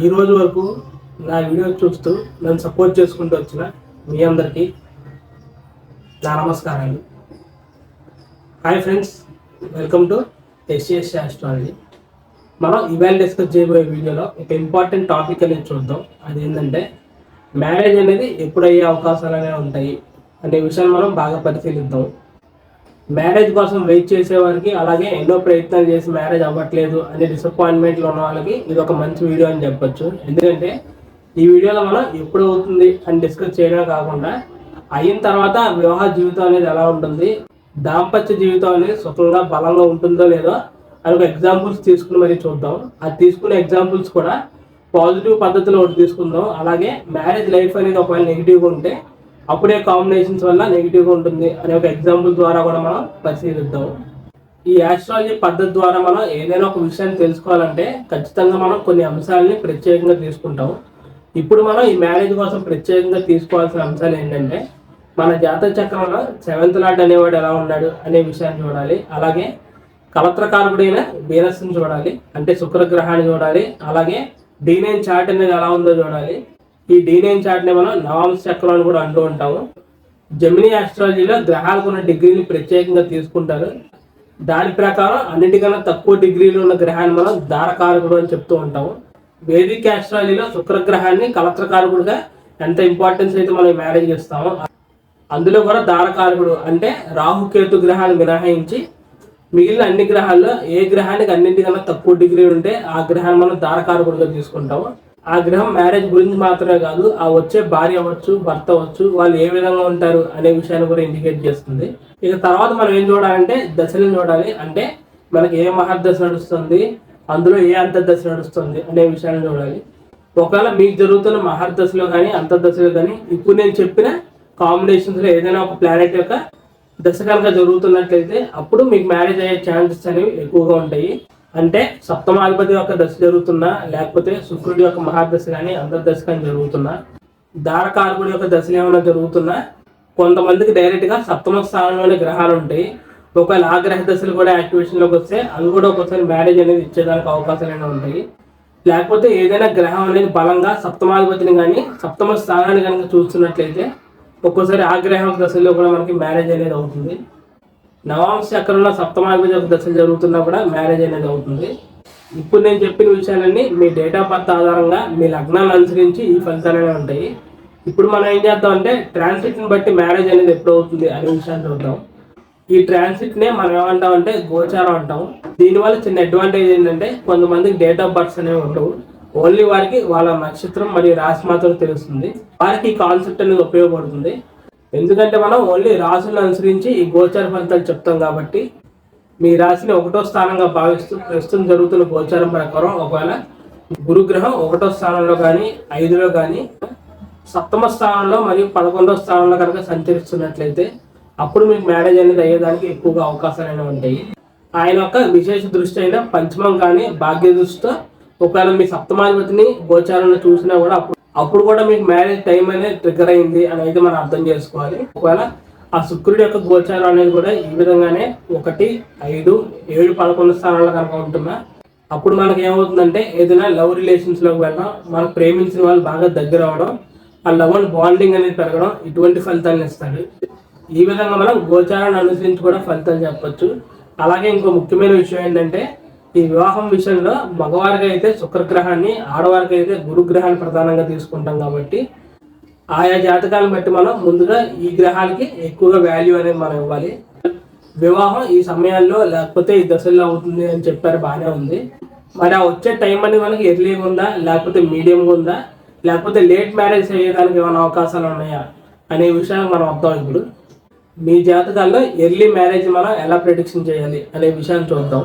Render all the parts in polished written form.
ఈ రోజు వరకు నా వీడియో చూస్తూ నన్ను సపోర్ట్ చేసుకుంటూ వచ్చిన మీ అందరికీ నా నమస్కారాలు. Hi friends, welcome to ఎస్సిఎస్సి astrology. మనం ఇవాళ డిస్కస్ చేయబోయే వీడియోలో ఒక ఇంపార్టెంట్ టాపిక్ అనేది చూద్దాం. అదేంటంటే మ్యారేజ్ అనేది ఎప్పుడు అయ్యే అవకాశాలు అనేవి ఉంటాయి అనే విషయాన్ని మనం బాగా పరిశీలిద్దాం. మ్యారేజ్ కోసం వెయిట్ చేసే వారికి, అలాగే ఎన్నో ప్రయత్నాలు చేసి మ్యారేజ్ అవ్వట్లేదు అనే డిసప్పాయింట్మెంట్లో ఉన్న వాళ్ళకి ఇది ఒక మంచి వీడియో అని చెప్పొచ్చు. ఎందుకంటే ఈ వీడియోలో మనం ఎప్పుడు అవుతుంది అని డిస్కస్ చేయడమే కాకుండా అయిన తర్వాత వివాహ జీవితం అనేది ఎలా ఉంటుంది, దాంపత్య జీవితం అనేది సుఖంగా బలంగా ఉంటుందో లేదో అని ఒక ఎగ్జాంపుల్స్ తీసుకుని మరి చూద్దాం. అది తీసుకునే ఎగ్జాంపుల్స్ కూడా పాజిటివ్ పద్ధతిలో ఒకటి తీసుకుందాం. అలాగే మ్యారేజ్ లైఫ్ అనేది ఒకవేళ నెగిటివ్గా ఉంటే అప్పుడే కాంబినేషన్స్ వల్ల నెగిటివ్గా ఉంటుంది అనే ఒక ఎగ్జాంపుల్ ద్వారా కూడా మనం పరిశీలిద్దాం. ఈ ఆస్ట్రాలజీ పద్ధతి ద్వారా మనం ఏదైనా ఒక విషయాన్ని తెలుసుకోవాలంటే ఖచ్చితంగా మనం కొన్ని అంశాలని ప్రత్యేకంగా తీసుకుంటాం. ఇప్పుడు మనం ఈ మ్యారేజ్ కోసం ప్రత్యేకంగా తీసుకోవాల్సిన అంశాలు ఏంటంటే మన జాతక చక్రంలో 7th లార్డ్ అనేవాడు ఎలా ఉన్నాడు అనే విషయాన్ని చూడాలి. అలాగే కలత్రకారకుడైన వీనస్ని చూడాలి, అంటే శుక్రగ్రహాన్ని చూడాలి. అలాగే D9 చార్ట్ అనేది ఎలా ఉందో చూడాలి. ఈ D9 చార్ట్ని మనం నవాంశ చక్రం అని కూడా అంటూ ఉంటాము. జెమినీ ఆస్ట్రాలజీలో గ్రహాలకు ఉన్న డిగ్రీని ప్రత్యేకంగా తీసుకుంటారు. దాని ప్రకారం అన్నిటికన్నా తక్కువ డిగ్రీలో ఉన్న గ్రహాన్ని మనం దారకారకుడు అని చెప్తూ ఉంటాము. వేదిక్ ఆస్ట్రాలజీలో శుక్రగ్రహాన్ని కలత్రకారకుడుగా ఎంత ఇంపార్టెన్స్ అయితే మనం మ్యారేజ్ చేస్తామో అందులో కూడా దారకారకుడు అంటే రాహుకేతు గ్రహాన్ని మినహాయించి మిగిలిన అన్ని గ్రహాల్లో ఏ గ్రహానికి అన్నింటికన్నా తక్కువ డిగ్రీ ఉంటే ఆ గ్రహాన్ని మనం దారకారకుడుగా తీసుకుంటాము. ఆ గ్రహం మ్యారేజ్ గురించి మాత్రమే కాదు, ఆ వచ్చే భార్య అవ్వచ్చు, భర్త అవ్వచ్చు, వాళ్ళు ఏ విధంగా ఉంటారు అనే విషయాన్ని కూడా ఇండికేట్ చేస్తుంది. ఇక తర్వాత మనం ఏం చూడాలంటే దశలను చూడాలి. అంటే మనకి ఏ మహర్దశ నడుస్తుంది, అందులో ఏ అంతర్దశ నడుస్తుంది అనే విషయాన్ని చూడాలి. ఒకవేళ మీకు జరుగుతున్న మహర్దశలో కానీ అంతర్దశలో కానీ ఇప్పుడు నేను చెప్పిన కాంబినేషన్స్లో ఏదైనా ఒక ప్లానెట్ యొక్క దశ కనుక జరుగుతున్నట్లయితే అప్పుడు మీకు మ్యారేజ్ అయ్యే ఛాన్సెస్ అనేవి ఎక్కువగా ఉంటాయి. అంటే సప్తమాధిపతి యొక్క దశ జరుగుతున్నా, లేకపోతే శుక్రుడి యొక్క మహాదశ కానీ అంతర్దశ కానీ జరుగుతున్నా, దారకారకుడి యొక్క దశలు ఏమైనా జరుగుతున్నా, కొంతమందికి డైరెక్ట్గా సప్తమ స్థానంలోనే గ్రహాలు ఉంటాయి. ఒకవేళ ఆ గ్రహ దశలు కూడా యాక్టివేషన్లోకి వస్తే అవి కూడా ఒకసారి మ్యారేజ్ అనేది ఇచ్చేదానికి అవకాశాలు అనేవి ఉంటాయి. లేకపోతే ఏదైనా గ్రహం అనేది బలంగా సప్తమాధిపతిని కానీ సప్తమ స్థానాన్ని కనుక చూస్తున్నట్లయితే ఒక్కోసారి ఆ గ్రహం దశల్లో కూడా మనకి మ్యారేజ్ అనేది అవుతుంది. నవాంశ చక్రంలో సప్తమాధిపతి యొక్క దశలు జరుగుతున్నా కూడా మ్యారేజ్ అనేది అవుతుంది. ఇప్పుడు నేను చెప్పిన విషయాలన్నీ మీ డేట్ ఆఫ్ బర్త్ ఆధారంగా మీ లగ్నాన్ని అనుసరించి ఈ ఫలితాలు అనేవి ఉంటాయి. ఇప్పుడు మనం ఏం చేద్దాం అంటే ట్రాన్సిట్ని బట్టి మ్యారేజ్ అనేది ఎప్పుడు అవుతుంది అనే విషయాన్ని చూద్దాం. ఈ ట్రాన్సిట్నే మనం ఏమంటాం అంటే గోచారం అంటాం. దీనివల్ల చిన్న అడ్వాంటేజ్ ఏంటంటే కొంతమందికి డేట్ ఆఫ్ బర్త్స్ అనేవి ఉండవు. ఓన్లీ వారికి వాళ్ళ నక్షత్రం మరియు రాశి మాత్రం తెలుస్తుంది. వారికి ఈ కాన్సెప్ట్ అనేది ఉపయోగపడుతుంది. ఎందుకంటే మనం ఓన్లీ రాశులను అనుసరించి ఈ గోచార ఫలితాలు చెప్తాం కాబట్టి మీ రాశిని 1వ స్థానంగా భావిస్తూ ప్రస్తుతం జరుగుతున్న గోచారం ప్రకారం ఒకవేళ గురుగ్రహం 1వ స్థానంలో కానీ 5లో కానీ సప్తమ స్థానంలో మరియు 11వ స్థానంలో కనుక సంచరిస్తున్నట్లయితే అప్పుడు మీకు మ్యారేజ్ అనేది అయ్యేదానికి ఎక్కువగా అవకాశాలు అనేవి ఉంటాయి. ఆయన యొక్క విశేష దృష్టి అయిన పంచమం కానీ భాగ్య దృష్టితో ఒకవేళ మీ సప్తమాధిపతిని గోచారంలో చూసినా కూడా అప్పుడు కూడా మీకు మ్యారేజ్ టైం అనేది ట్రిగర్ అయింది అని అయితే మనం అర్థం చేసుకోవాలి. ఒకవేళ ఆ శుక్రుడి యొక్క గోచారం అనేది కూడా ఈ విధంగానే 1, 5, 7, 11 స్థానాల్లో కనుక ఉంటున్నా అప్పుడు మనకి ఏమవుతుందంటే ఏదైనా లవ్ రిలేషన్స్లోకి వెళ్ళడం, మనం ప్రేమించిన వాళ్ళు బాగా దగ్గర అవడం, ఆ లవ్ అండ్ బాండింగ్ అనేది పెరగడం, ఇటువంటి ఫలితాలను ఇస్తాడు. ఈ విధంగా మనం గోచారాన్ని అనుసరించి కూడా ఫలితాలు చెప్పచ్చు. అలాగే ఇంకో ముఖ్యమైన విషయం ఏంటంటే ఈ వివాహం విషయంలో మగవారికి అయితే శుక్రగ్రహాన్ని, ఆడవారికి అయితే గురుగ్రహాన్ని ప్రధానంగా తీసుకుంటాం కాబట్టి ఆయా జాతకాలను బట్టి మనం ముందుగా ఈ గ్రహాలకి ఎక్కువగా వాల్యూ అనేది మనం ఇవ్వాలి. వివాహం ఈ సమయాల్లో లేకపోతే ఈ దశల్లో అవుతుంది అని చెప్పారు, బాగానే ఉంది. మరి ఆ వచ్చే టైం అనేది మనకి ఎర్లీగా ఉందా, లేకపోతే మీడియంగా ఉందా, లేకపోతే లేట్ మ్యారేజ్ అయ్యేదానికి ఏమైనా అవకాశాలు ఉన్నాయా అనే విషయాన్ని మనం వద్దాం. ఇప్పుడు మీ జాతకాల్లో ఎర్లీ మ్యారేజ్ మనం ఎలా ప్రిడిక్షన్ చేయాలి అనే విషయాన్ని చూద్దాం.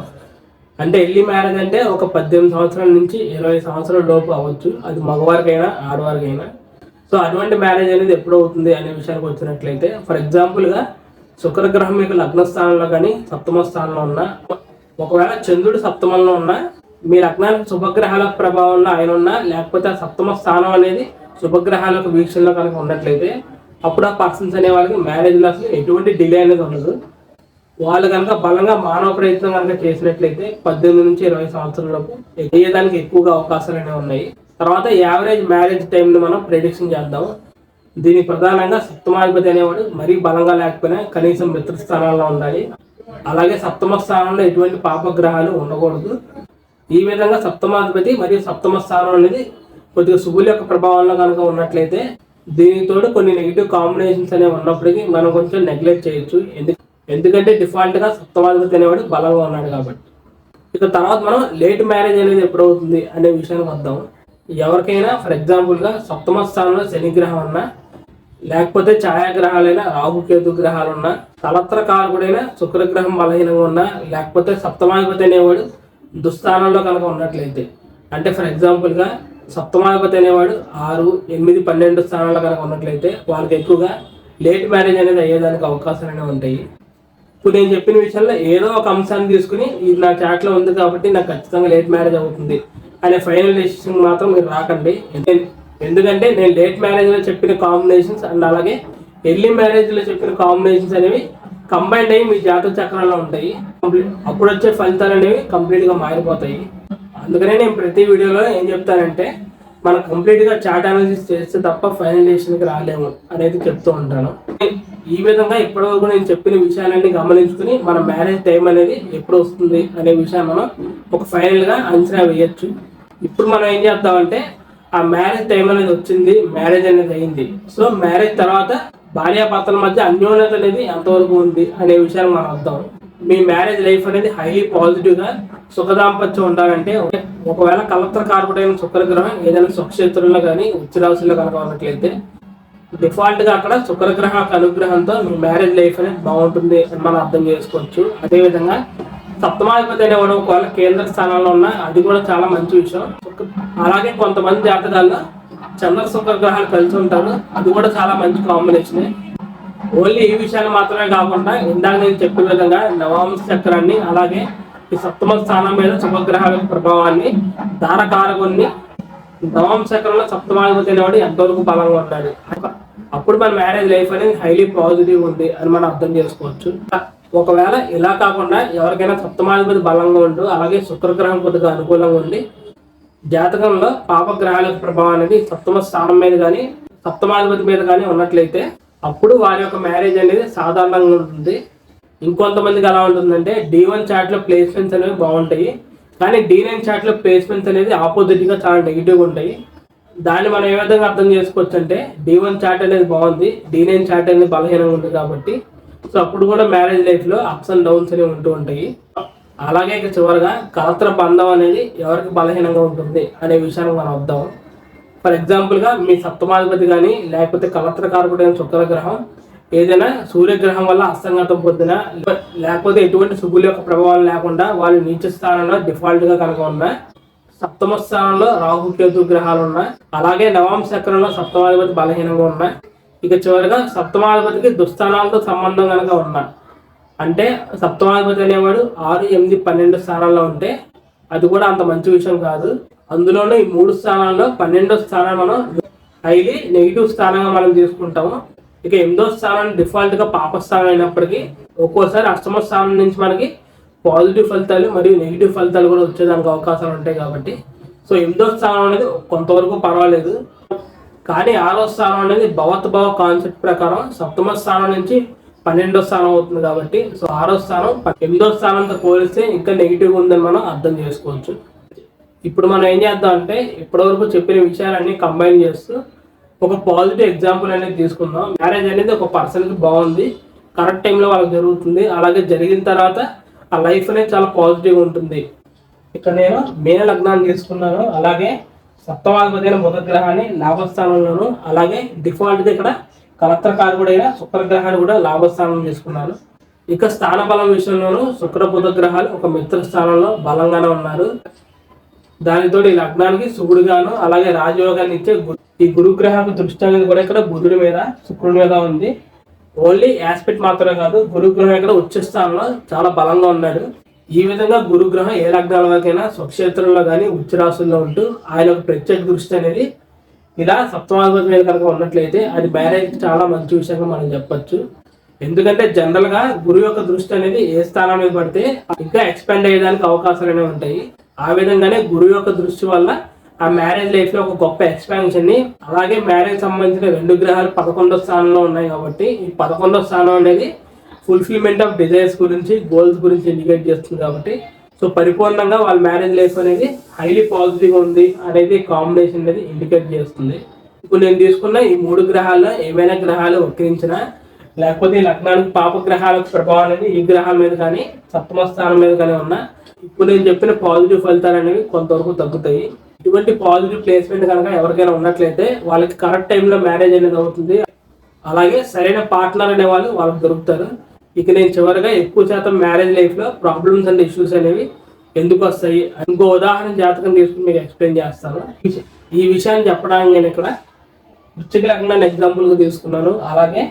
అంటే ఎర్లీ మ్యారేజ్ అంటే ఒక 18 సంవత్సరాల నుంచి 20 సంవత్సరాల లోపు అవ్వచ్చు, అది మగవారికైనా ఆడవారికైనా. సో అటువంటి మ్యారేజ్ అనేది ఎప్పుడు అవుతుంది అనే విషయానికి వచ్చినట్లయితే ఫర్ ఎగ్జాంపుల్గా శుక్రగ్రహం మీకు లగ్న స్థానంలో కానీ సప్తమ స్థానంలో ఉన్నా, ఒకవేళ చంద్రుడు సప్తమంలో ఉన్నా, మీ లగ్నానికి శుభగ్రహాల ప్రభావంలో ఆయన ఉన్నా, లేకపోతే ఆ సప్తమ స్థానం అనేది శుభగ్రహాలకు వీక్షణలో కనుక ఉన్నట్లయితే అప్పుడు ఆ పర్సన్స్ అనే వాళ్ళకి మ్యారేజ్లో అసలు ఎటువంటి డిలే అనేది ఉండదు. వాళ్ళు కనుక బలంగా మానవ ప్రయత్నం కనుక చేసినట్లయితే 18 నుంచి 20 సంవత్సరాలకు అయ్యేదానికి ఎక్కువగా అవకాశాలు అనేవి ఉన్నాయి. తర్వాత యావరేజ్ మ్యారేజ్ టైంని మనం ప్రెడిక్షన్ చేద్దాం. దీని ప్రధానంగా సప్తమాధిపతి అనేవాడు మరీ బలంగా లేకపోయినా కనీసం మిత్ర స్థానాల్లో ఉండాలి. అలాగే సప్తమ స్థానంలో ఎటువంటి పాపగ్రహాలు ఉండకూడదు. ఈ విధంగా సప్తమాధిపతి మరియు సప్తమ స్థానం అనేది కొద్దిగా శుభుల యొక్క ప్రభావంలో కనుక ఉన్నట్లయితే దీనితోడు కొన్ని నెగిటివ్ కాంబినేషన్స్ అనేవి ఉన్నప్పటికీ మనం కొంచెం నెగ్లెక్ట్ చేయొచ్చు. ఎందుకంటే డిఫాల్ట్గా సప్తమాధిపతి అనేవాడు బలంగా ఉన్నాడు కాబట్టి. ఇక తర్వాత మనం లేట్ మ్యారేజ్ అనేది ఎప్పుడవుతుంది అనే విషయానికి వద్దాం. ఎవరికైనా ఫర్ ఎగ్జాంపుల్గా సప్తమ స్థానంలో శనిగ్రహం ఉన్నా, లేకపోతే ఛాయాగ్రహాలైన రాహుకేతు గ్రహాలు ఉన్నా, కలత్ర కారకుడైన శుక్రగ్రహం బలహీనంగా ఉన్నా, లేకపోతే సప్తమాధిపతి అనేవాడు దుస్థానంలో కనుక ఉన్నట్లయితే, అంటే ఫర్ ఎగ్జాంపుల్గా సప్తమాధిపతి అనేవాడు 6, 8, 12 స్థానాల్లో కనుక ఉన్నట్లయితే వాళ్ళకి ఎక్కువగా లేట్ మ్యారేజ్ అనేది అయ్యేదానికి అవకాశాలు అనేవి ఉంటాయి. ఇప్పుడు నేను చెప్పిన విషయంలో ఏదో ఒక అంశాన్ని తీసుకుని ఇది నా చాట్లో ఉంది కాబట్టి నాకు ఖచ్చితంగా లేట్ మ్యారేజ్ అవుతుంది అనే ఫైనల్ డెసిషన్ మాత్రం మీరు రాకండి. ఎందుకంటే నేను లేట్ మ్యారేజ్లో చెప్పిన కాంబినేషన్స్ అండ్ అలాగే ఎర్లీ మ్యారేజ్లో చెప్పిన కాంబినేషన్స్ అనేవి కంబైండ్ అయ్యి మీ జాతక చక్రంలో ఉంటాయి. అప్పుడు వచ్చే ఫలితాలు అనేవి కంప్లీట్గా మారిపోతాయి. అందుకనే నేను ప్రతి వీడియోలో ఏం చెప్తానంటే మనం కంప్లీట్గా చార్ట్ అనాలిసిస్ చేస్తే తప్ప ఫైనల్ డెసిషన్కి రాలేము అనేది చెప్తూ ఉంటాను. ఈ విధంగా ఇప్పటివరకు నేను చెప్పిన విషయాలన్నీ గమనించుకుని మన మ్యారేజ్ టైం అనేది ఎప్పుడు వస్తుంది అనే విషయాన్ని మనం ఒక ఫైనల్గా అంచనా వేయచ్చు. ఇప్పుడు మనం ఏం చేద్దామంటే ఆ మ్యారేజ్ టైం అనేది వచ్చింది, మ్యారేజ్ అనేది అయింది. సో మ్యారేజ్ తర్వాత భార్యాభర్తల మధ్య అన్యోన్యత అనేది ఎంతవరకు ఉంది అనే విషయాన్ని మనం వద్దాం. మీ మ్యారేజ్ లైఫ్ అనేది హైలీ పాజిటివ్గా సుఖదాంపత్యం ఉండాలంటే ఒకవేళ కలత్ర కారకుడైన శుక్రగ్రహం ఏదైనా స్వక్షేత్రంలో కానీ ఉచ్చరాశుల్లో కనుక ఉన్నట్లయితే డిఫాల్ట్గా అక్కడ శుక్రగ్రహ అనుగ్రహంతో మీ మ్యారేజ్ లైఫ్ అనేది బాగుంటుంది అని మనం అర్థం చేసుకోవచ్చు. అదేవిధంగా సప్తమాధిపతి అనేవాడు ఒకవేళ కేంద్ర స్థానంలో ఉన్నా అది కూడా చాలా మంచి విషయం. అలాగే కొంతమంది జాతకాల్లో చంద్ర శుక్రగ్రహాలు కలిసి ఉంటారు, అది కూడా చాలా మంచి కాంబినేషనే. ఓన్లీ ఈ విషయాలు మాత్రమే కాకుండా ఇందాక నేను చెప్పే విధంగా నవాంశ చక్రాన్ని అలాగే ఈ సప్తమ స్థానం మీద శుభగ్రహాల ప్రభావాన్ని దారకారకుని నవాంశ చక్రంలో సప్తమాధిపతి అనేవాడు ఎంతవరకు బలంగా ఉంటాడు, అప్పుడు మన మ్యారేజ్ లైఫ్ అనేది హైలీ పాజిటివ్ ఉంది అని మనం అర్థం చేసుకోవచ్చు. ఒకవేళ ఇలా కాకుండా ఎవరికైనా సప్తమాధిపతి బలంగా ఉంటూ అలాగే శుక్రగ్రహం కొద్దిగా అనుకూలంగా ఉండి జాతకంలో పాపగ్రహాల ప్రభావం అనేది సప్తమ స్థానం మీద కానీ సప్తమాధిపతి మీద కానీ ఉన్నట్లయితే అప్పుడు వారి యొక్క మ్యారేజ్ అనేది సాధారణంగా ఉంటుంది. ఇంకొంతమందికి ఎలా ఉంటుందంటే D1 చార్ట్లో ప్లేస్మెంట్స్ అనేవి బాగుంటాయి, కానీ D9 చార్ట్లో ప్లేస్మెంట్స్ అనేది ఆపోజిట్గా చాలా నెగిటివ్గా ఉంటాయి. దాన్ని మనం ఏ విధంగా అర్థం చేసుకోవచ్చు అంటే D1 చార్ట్ అనేది బాగుంది, D9 చార్ట్ అనేది బలహీనంగా ఉంది కాబట్టి సో అప్పుడు కూడా మ్యారేజ్ లైఫ్లో అప్స్ అండ్ డౌన్స్ అనేవి ఉంటూ ఉంటాయి. అలాగే చివరిగా కలత్ర బంధం అనేది ఎవరికి బలహీనంగా ఉంటుంది అనే విషయాన్ని మనం వద్దాం. ఫర్ ఎగ్జాంపుల్గా మీ సప్తమాధిపతి కానీ లేకపోతే కలత్రకారకుడైన శుక్రగ్రహం ఏదైనా సూర్యగ్రహం వల్ల అస్తంగతం పొందిన లేకపోతే ఎటువంటి శుభుల యొక్క ప్రభావం లేకుండా వాళ్ళు నీచ స్థానంలో డిఫాల్ట్గా కనుక ఉన్నా, సప్తమ స్థానంలో రాహుకేతు గ్రహాలు ఉన్నాయి, అలాగే నవాంశ చక్రంలో సప్తమాధిపతి బలహీనంగా ఉన్నాయి, ఇక చివరిగా సప్తమాధిపతికి దుస్థానాలతో సంబంధం కనుక ఉన్నా, అంటే సప్తమాధిపతి అనేవాడు 6, 8, 12 స్థానాల్లో ఉంటే అది కూడా అంత మంచి విషయం కాదు. అందులోనూ ఈ 3 స్థానాల్లో 12వ స్థానం మనం హైలీ నెగిటివ్ స్థానంగా మనం తీసుకుంటాము. ఇక 8వ స్థానం డిఫాల్ట్గా పాపస్థానం అయినప్పటికీ ఒక్కోసారి అష్టమ స్థానం నుంచి మనకి పాజిటివ్ ఫలితాలు మరియు నెగిటివ్ ఫలితాలు కూడా వచ్చేదానికి అవకాశాలు ఉంటాయి. కాబట్టి సో 8వ స్థానం అనేది కొంతవరకు పర్వాలేదు, కానీ 6వ స్థానం అనేది భవత్-భవ కాన్సెప్ట్ ప్రకారం సప్తమ స్థానం నుంచి 12వ స్థానం అవుతుంది. కాబట్టి సో 6వ స్థానం 8వ స్థానంతో పోలిస్తే ఇంకా నెగిటివ్గా ఉందని మనం అర్థం చేసుకోవచ్చు. ఇప్పుడు మనం ఏం చేద్దాం అంటే ఇప్పటివరకు చెప్పిన విషయాలన్నీ కంబైన్ చేస్తూ ఒక పాజిటివ్ ఎగ్జాంపుల్ అనేది తీసుకుందాం. మ్యారేజ్ అనేది ఒక పర్సన్కి బాగుంది, కరెక్ట్ టైంలో వాళ్ళకి జరుగుతుంది, అలాగే జరిగిన తర్వాత ఆ లైఫ్ అనేది చాలా పాజిటివ్గా ఉంటుంది. ఇక్కడ నేను మీన లగ్నాన్ని తీసుకున్నాను, అలాగే సప్తమాధిపతి అయిన బుధ గ్రహాన్ని లాభస్థానంలోను, అలాగే డిఫాల్ట్గా ఇక్కడ కలత్రకారకుడైన శుక్రగ్రహాన్ని కూడా లాభస్థానం తీసుకున్నాను. ఇక స్థాన బలం విషయంలోనూ శుక్ర బుధ గ్రహాలు ఒక మిత్ర స్థానంలో బలంగానే ఉన్నారు. దానితో ఈ లగ్నానికి శుభుడుగాను అలాగే రాజయోగాన్ని ఇచ్చే ఈ గురుగ్రహానికి దృష్టి అనేది కూడా ఇక్కడ బుధుడి మీద శుక్రుడి మీద ఉంది. ఓన్లీ ఆస్పెక్ట్ మాత్రమే కాదు, గురుగ్రహం ఇక్కడ ఉచ్చ స్థానంలో చాలా బలంగా ఉన్నాడు. ఈ విధంగా గురుగ్రహం ఏ లగ్నాల వరకైనా స్వక్షేత్రంలో కానీ ఉచ్చరాశుల్లో ఉంటూ ఆయన ఒక ప్రత్యేక దృష్టి అనేది ఇలా సప్తమాధిపతి మీద కనుక ఉన్నట్లయితే అది మ్యారేజ్ చాలా మంచి విషయంగా మనం చెప్పొచ్చు. ఎందుకంటే జనరల్గా గురువు యొక్క దృష్టి అనేది ఏ స్థానం మీద పడితే ఇంకా ఎక్స్పాండ్ అయ్యేదానికి అవకాశాలు అనేవి ఉంటాయి. ఆ విధంగానే గురువు యొక్క దృష్టి వల్ల ఆ మ్యారేజ్ లైఫ్ లో ఒక గొప్ప ఎక్స్పాన్షన్ ని, అలాగే మ్యారేజ్ సంబంధించిన 2 గ్రహాలు 11వ స్థానంలో ఉన్నాయి కాబట్టి ఈ 11వ స్థానం అనేది ఫుల్ఫిల్మెంట్ ఆఫ్ డిజైర్స్ గురించి, గోల్స్ గురించి ఇండికేట్ చేస్తుంది కాబట్టి సో పరిపూర్ణంగా వాళ్ళ మ్యారేజ్ లైఫ్ అనేది హైలీ పాజిటివ్ ఉంది అనేది కాంబినేషన్ అనేది ఇండికేట్ చేస్తుంది. ఇప్పుడు నేను తీసుకున్న ఈ 3 గ్రహాల్లో ఏమైనా గ్రహాలు వక్రించినా, లేకపోతే ఈ లగ్నానికి పాప గ్రహాలకు ప్రభావం అనేది ఈ గ్రహాల మీద కానీ 7వ స్థానం మీద కానీ ఉన్నా ఇప్పుడు నేను చెప్పిన పాజిటివ్ ఫలితాలు అనేవి కొంతవరకు తగ్గుతాయి. ఇటువంటి పాజిటివ్ ప్లేస్మెంట్ కనుక ఎవరికైనా ఉన్నట్లయితే వాళ్ళకి కరెక్ట్ టైంలో మ్యారేజ్ అనేది అవుతుంది. అలాగే సరైన పార్ట్నర్ అనే వాళ్ళు వాళ్ళకి దొరుకుతారు. ఇక నేను చివరిగా ఎక్కువ శాతం మ్యారేజ్ లైఫ్లో ప్రాబ్లమ్స్ అండ్ ఇష్యూస్ అనేవి ఎందుకు వస్తాయి, ఇంకో ఉదాహరణ జాతకం తీసుకుని మీకు ఎక్స్ప్లెయిన్ చేస్తాను. ఈ విషయాన్ని చెప్పడానికి నేను ఇక్కడ వృశ్చిక లగ్నాన్ని ఎగ్జాంపుల్గా తీసుకున్నాను. అలాగే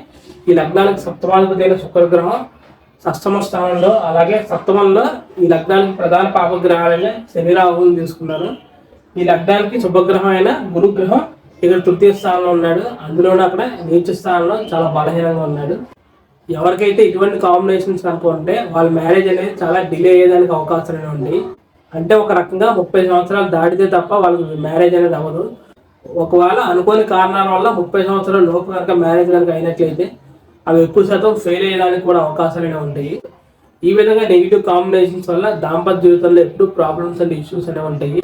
ఈ లగ్నానికి 7వ అధిపతి శుక్రగ్రహం 6వ స్థానంలో, అలాగే 7మంలో ఈ లగ్నానికి ప్రధాన పాపగ్రహాలైన శని రాహువుని తీసుకున్నాను. ఈ లగ్నానికి శుభగ్రహం అయిన గురుగ్రహం ఇక్కడ 3వ స్థానంలో ఉన్నాడు. అందులోనే అక్కడ నీచ స్థానంలో చాలా బలహీనంగా ఉన్నాడు. ఎవరికైతే ఇటువంటి కాంబినేషన్స్ కనుక ఉంటే వాళ్ళ మ్యారేజ్ అనేది చాలా డిలే అయ్యేదానికి అవకాశాలు ఉంది. అంటే ఒక రకంగా 30 సంవత్సరాలు దాటితే తప్ప వాళ్ళకి మ్యారేజ్ అనేది అవ్వదు. ఒకవేళ అనుకోని కారణాల వల్ల 30 సంవత్సరాల లోపు కనుక మ్యారేజ్ కనుక అయినట్లయితే అవి ఎక్కువ శాతం ఫెయిల్ అయ్యడానికి కూడా అవకాశాలు ఉంటాయి. ఈ విధంగా నెగిటివ్ కాంబినేషన్స్ వల్ల దాంపత్య జీవితంలో ఎప్పుడు ప్రాబ్లమ్స్ అండ్ ఇష్యూస్ అనేవి ఉంటాయి.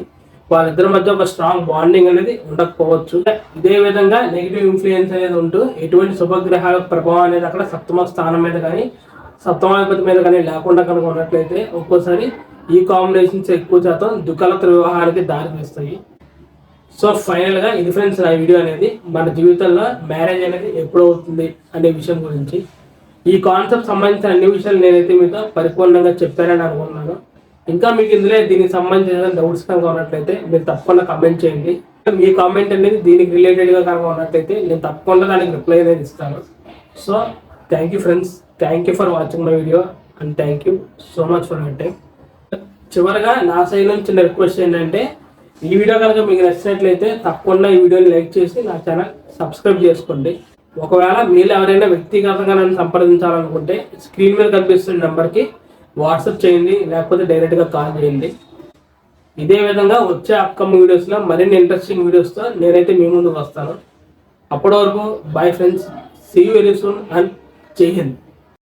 వాళ్ళిద్దరి మధ్య ఒక స్ట్రాంగ్ బాండింగ్ అనేది ఉండకపోవచ్చు. ఇదే విధంగా నెగిటివ్ ఇన్ఫ్లుయెన్స్ అనేది ఉంటూ ఎటువంటి శుభగ్రహాల ప్రభావం అనేది అక్కడ 7వ స్థానం మీద కానీ 7వ మీద కానీ లేకుండా కనుక ఉన్నట్లయితే ఒక్కోసారి ఈ కాంబినేషన్స్ ఎక్కువ శాతం దుఃఖలత వివాహానికి దారితీస్తాయి. సో ఫైనల్గా ఇది ఫ్రెండ్స్ నా వీడియో అనేది మన జీవితంలో మ్యారేజ్ అనేది ఎప్పుడు అవుతుంది అనే విషయం గురించి. ఈ కాన్సెప్ట్ సంబంధించిన అన్ని విషయాలు నేనైతే మీతో పరిపూర్ణంగా చెప్పానని అనుకుంటున్నాను. ఇంకా మీకు ఇందులో దీనికి సంబంధించిన డౌట్స్ కనుక ఉన్నట్లయితే మీరు తప్పకుండా కమెంట్ చేయండి. మీ కామెంట్ అనేది దీనికి రిలేటెడ్గా కనుక ఉన్నట్లయితే నేను తప్పకుండా దానికి రిప్లై అనేది ఇస్తాను. So thank you friends, thank you for watching my video and thank you so much for your time. చివరిగా నా సైడ్ నుంచి చిన్న రిక్వెస్ట్ ఏంటంటే, ఈ వీడియో కనుక మీకు నచ్చినట్లయితే తప్పకుండా ఈ వీడియోని లైక్ చేసి నా ఛానల్ సబ్స్క్రైబ్ చేసుకోండి. ఒకవేళ మీరు ఎవరైనా వ్యక్తిగతంగా నన్ను సంప్రదించాలనుకుంటే స్క్రీన్ మీద కనిపిస్తున్న నెంబర్కి వాట్సాప్ చేయండి, లేకపోతే డైరెక్ట్గా కాల్ చేయండి. ఇదే విధంగా వచ్చే అప్కమింగ్ వీడియోస్లో మరిన్ని ఇంట్రెస్టింగ్ వీడియోస్తో నేనైతే మీ ముందుకు వస్తాను. అప్పటి వరకు bye friends, see you very soon and జై హింద్.